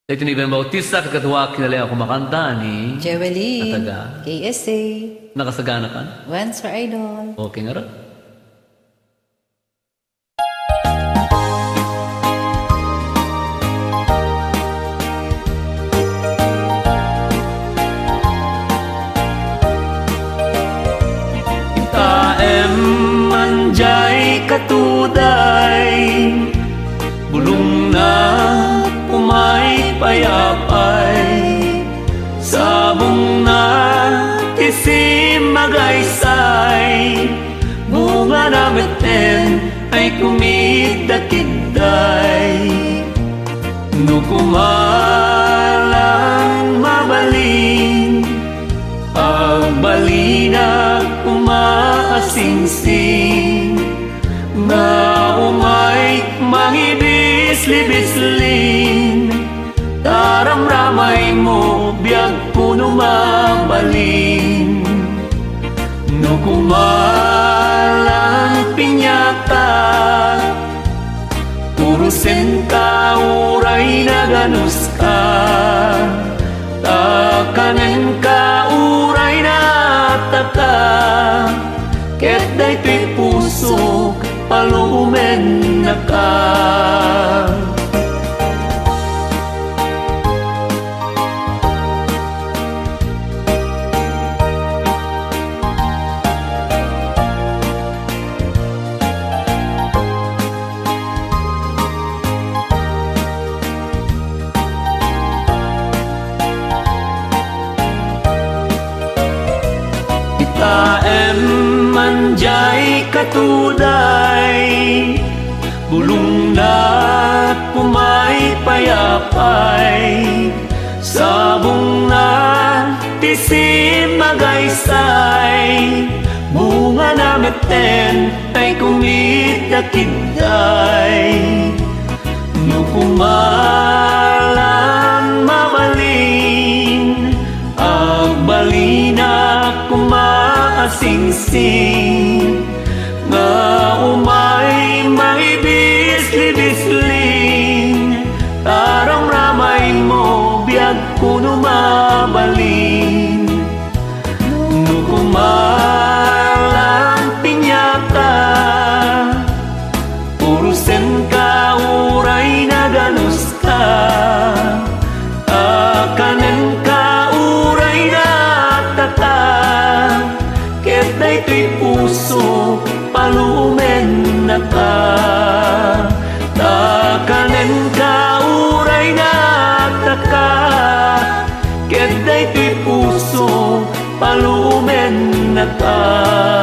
Ito ni Ben Bautista, kakatuwa kinalay ako makanta ni Jewelyn, Ataga. KSA, Nakasagana ka? Once for Idol. Okay nga rin. Taem manjay katuday, bulong na umay payapay, sabong na isim magaysay, bunga na meten ay kumidakiday, nukumalang mabaling, pagbalina umaasingsing, na umay mangibis-libisling, taramramay mo biyag puno mabaling, nukumalang pinyata, urusin ka uray na ganus ka, takanen ka uray na taka, ket daytoy puso palumen na ka. Taem manjay katuday, bulong na pumay payapay, sabong na tisim magaysay, bunga na meten ay kumidakiday, nukumalang mabaling, agbalina kumaasingsing, nga umay maibis-libisling, taramramay mo biyag kuno mabaling, nukumalang pinyata, urusen ka uray na ganus ka, akanen ka uray na taka, ket daytoy puso palumen na ka, takanen ka uray na taka, ket daytoy puso palumen na ka.